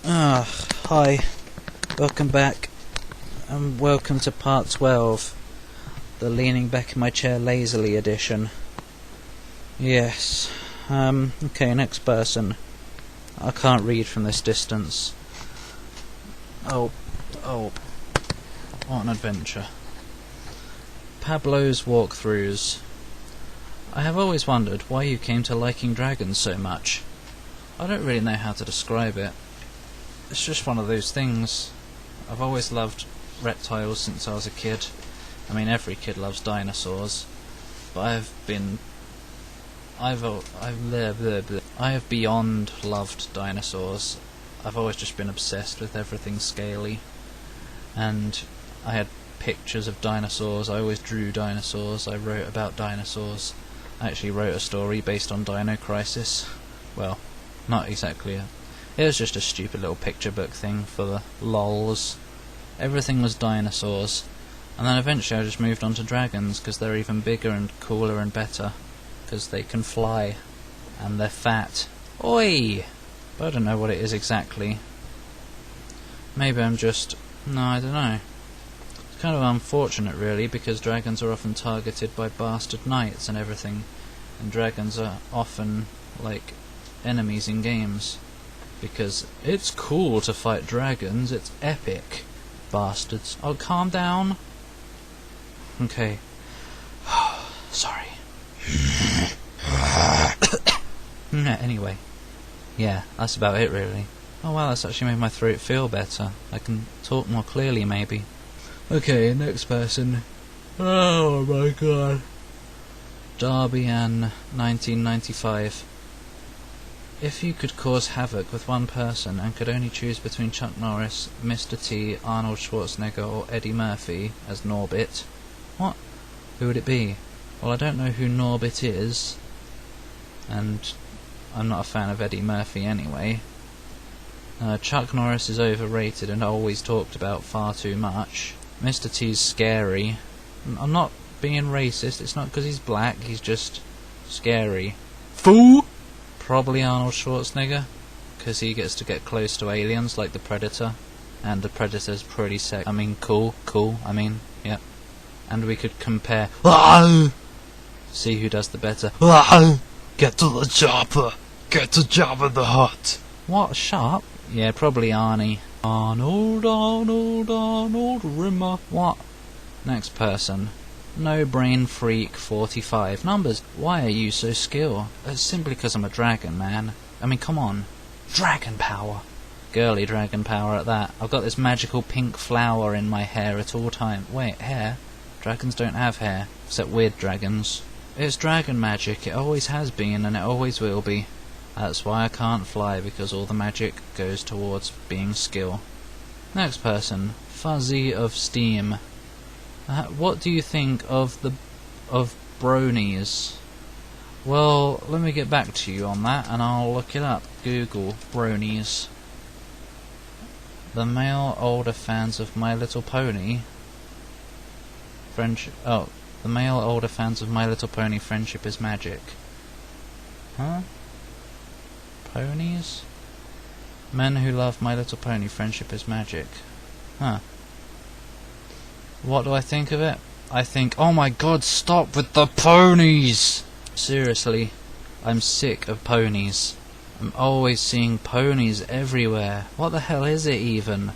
Hi. Welcome back. And welcome to Part 12. The leaning back in my chair lazily edition. Yes. Okay, next person. I can't read from this distance. Oh. What an adventure. Pablo's walkthroughs. I have always wondered why you came to liking dragons so much. I don't really know how to describe it. It's just one of those things. I've always loved reptiles since I was a kid. I mean, every kid loves dinosaurs. But I have beyond loved dinosaurs. I've always just been obsessed with everything scaly. And I had pictures of dinosaurs. I always drew dinosaurs. I wrote about dinosaurs. I actually wrote a story based on Dino Crisis. Well, not exactly. It was just a stupid little picture book thing for the lols. Everything was dinosaurs. And then eventually I just moved on to dragons, because they're even bigger and cooler and better. Because they can fly. And they're fat. Oi! But I don't know what it is exactly. Maybe I'm just... No, I don't know. It's kind of unfortunate really, because dragons are often targeted by bastard knights and everything. And dragons are often, like, enemies in games. Because it's cool to fight dragons, it's epic. Bastards. Oh, calm down. Okay. Sorry. Anyway. Yeah, that's about it really. Oh wow, that's actually made my throat feel better. I can talk more clearly maybe. Okay, next person. Oh my god. Darby Ann, 1995. If you could cause havoc with one person and could only choose between Chuck Norris, Mr. T, Arnold Schwarzenegger or Eddie Murphy as Norbit, what? Who would it be? Well, I don't know who Norbit is, and I'm not a fan of Eddie Murphy anyway. Chuck Norris is overrated and always talked about far too much. Mr. T's scary. I'm not being racist, it's not because he's black, he's just scary. Fool! Probably Arnold Schwarzenegger, because he gets to get close to aliens like the Predator, and the Predator's pretty cool, yep. And we could compare, see who does the better. Get to the chopper! Get to Jabba the Hutt! What, sharp? Yeah, probably Arnie. Arnold, Rimmer. What? Next person. No Brain Freak 45. Numbers, why are you so skilled? It's simply because I'm a dragon, man. I mean, come on. Dragon power. Girly dragon power at that. I've got this magical pink flower in my hair at all time. Wait, hair? Dragons don't have hair, except weird dragons. It's dragon magic, it always has been and it always will be. That's why I can't fly, because all the magic goes towards being skill. Next person. Fuzzy of Steam. What do you think of bronies? Well, let me get back to you on that and I'll look it up. Google bronies. The male older fans of My Little Pony the male older fans of My Little Pony Friendship is Magic. Huh? Ponies? Men who love My Little Pony Friendship is Magic. Huh. What do I think of it? I think, oh my god, stop with the ponies! Seriously, I'm sick of ponies. I'm always seeing ponies everywhere. What the hell is it even?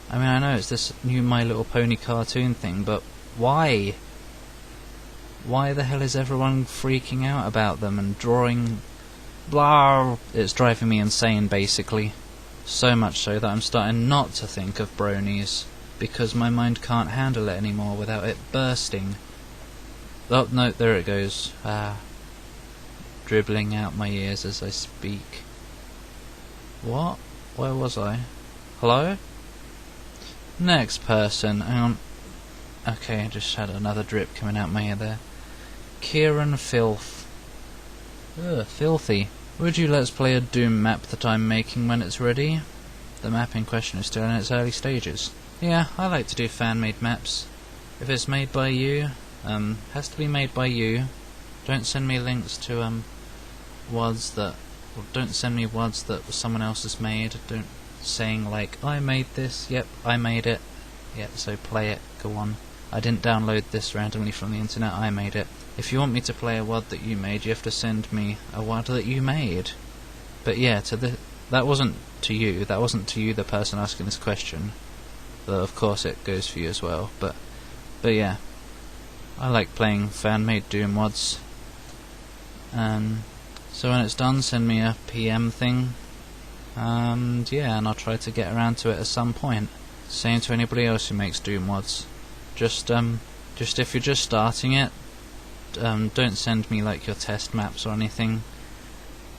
I mean, I know it's this new My Little Pony cartoon thing, but why? Why the hell is everyone freaking out about them and drawing... blah? It's driving me insane, basically. So much so that I'm starting not to think of bronies, because my mind can't handle it anymore without it bursting. Oh, no, there it goes. Dribbling out my ears as I speak. What? Where was I? Hello? Next person. Hang on. Okay, I just had another drip coming out my ear there. Kieran Filth. Ugh, filthy. Would you let's play a Doom map that I'm making when it's ready? The map in question is still in its early stages. Yeah, I like to do fan-made maps. If it's made by you, has to be made by you. Don't send me links to WUDs that... Or don't send me WUDs that someone else has made. Don't saying like, I made this, yep, I made it, yep, so play it, go on. I didn't download this randomly from the internet, I made it. If you want me to play a WOD that you made, you have to send me a WOD that you made. But yeah, that wasn't to you, the person asking this question. Though of course it goes for you as well, but yeah. I like playing fan-made Doom WODs. So when it's done, send me a PM thing. And yeah, and I'll try to get around to it at some point. Same to anybody else who makes Doom WODs. Just if you're just starting it, don't send me like your test maps or anything.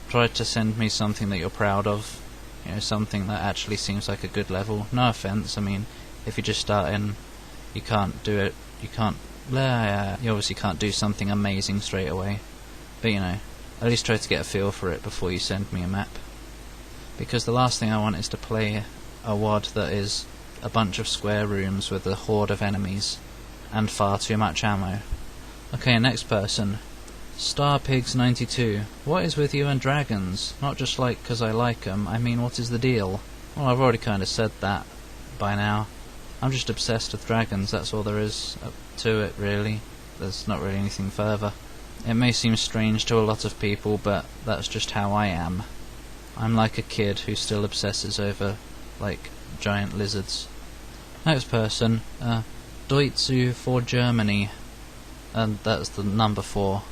Try to send me something that you're proud of. You know, something that actually seems like a good level. No offense, I mean, if you're just starting, you can't do it. You obviously can't do something amazing straight away. But you know, at least try to get a feel for it before you send me a map. Because the last thing I want is to play a WOD that is a bunch of square rooms with a horde of enemies and far too much ammo. Okay, next person. StarPigs92. What is with you and dragons? Not just like 'cause I like 'em, I mean what is the deal? Well, I've already kinda said that by now. I'm just obsessed with dragons, that's all there is to it really. There's not really anything further. It may seem strange to a lot of people, but that's just how I am. I'm like a kid who still obsesses over, like, giant lizards. Next person, Deutsche for Germany, and that's the number 4.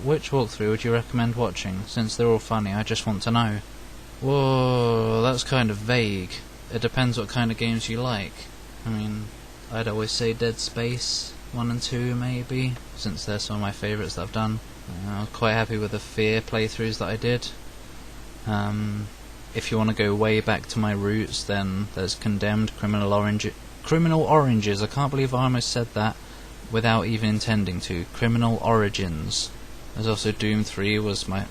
Which walkthrough would you recommend watching? Since they're all funny, I just want to know. Whoa, that's kind of vague. It depends what kind of games you like. I mean, I'd always say Dead Space 1 and 2 maybe, since they're some of my favourites that I've done. I'm quite happy with the Fear playthroughs that I did. If you want to go way back to my roots, then there's Condemned, Criminal Oranges. I can't believe I almost said that without even intending to. Criminal Origins. There's also Doom 3 was one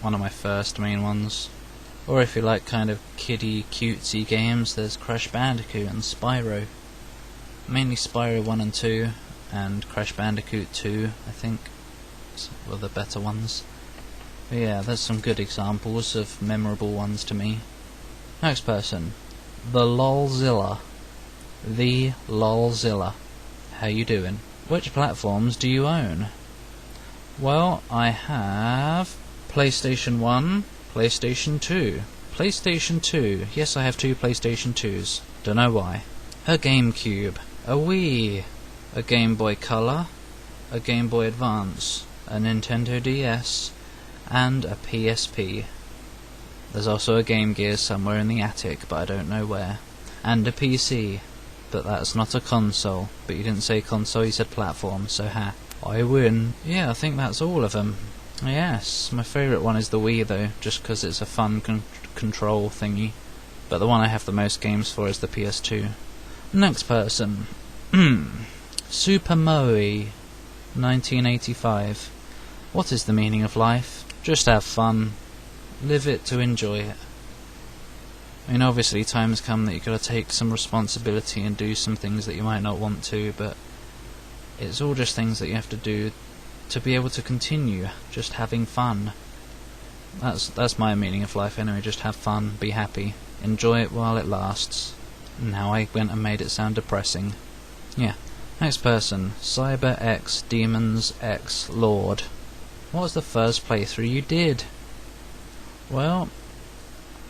of my first main ones. Or if you like kind of kiddie cutesy games, there's Crash Bandicoot and Spyro. Mainly Spyro 1 and 2 and Crash Bandicoot 2, I think, were the better ones. But yeah, there's some good examples of memorable ones to me. Next person. The Lolzilla. How you doing? Which platforms do you own? Well, I have PlayStation 1, PlayStation 2. PlayStation 2. Yes, I have 2 PlayStation 2s. Don't know why. A GameCube. A Wii. A Game Boy Color. A Game Boy Advance. A Nintendo DS. And a PSP. There's also a Game Gear somewhere in the attic, but I don't know where. And a PC. But that's not a console. But you didn't say console, you said platform, so ha. I win. Yeah, I think that's all of them. Yes, my favourite one is the Wii though, just because it's a fun control thingy. But the one I have the most games for is the PS2. Next person. Super Moe, 1985. What is the meaning of life? Just have fun. Live it to enjoy it. I mean, obviously times come that you've got to take some responsibility and do some things that you might not want to, but it's all just things that you have to do to be able to continue just having fun. That's my meaning of life anyway, just have fun, be happy, enjoy it while it lasts. Now I went and made it sound depressing. Yeah. Next person, Cyber X Demons X Lord. What was the first playthrough you did? Well,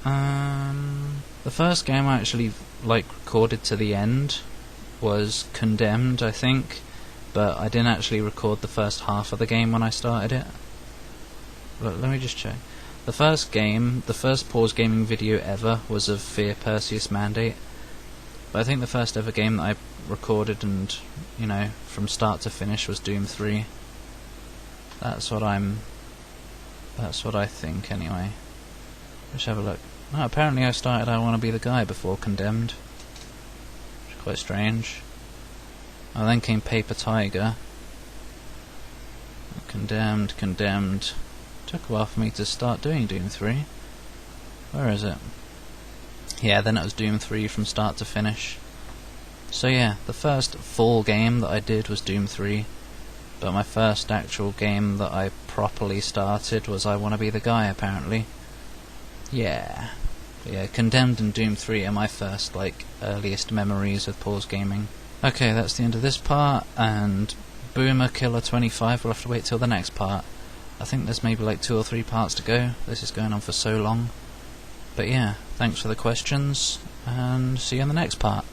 the first game I actually recorded to the end was Condemned, I think, but I didn't actually record the first half of the game when I started it. Let me just check. The first pause gaming video ever was of Fear Perseus Mandate, but I think the first ever game that I recorded and, you know, from start to finish was Doom 3. That's what I think anyway. Let's have a look. Oh, apparently I started I Want to Be the Guy before Condemned. Which is quite strange. Oh, then came Paper Tiger. Condemned. Took a while for me to start doing Doom 3. Where is it? Yeah, then it was Doom 3 from start to finish. So yeah, the first full game that I did was Doom 3. But my first actual game that I properly started was I Want to Be the Guy, apparently. Yeah. But yeah, Condemned and Doom 3 are my first, earliest memories of pause gaming. Okay, that's the end of this part, and Boomer Killer 25, we'll have to wait till the next part. I think there's maybe 2 or 3 parts to go. This is going on for so long. But yeah, thanks for the questions, and see you in the next part.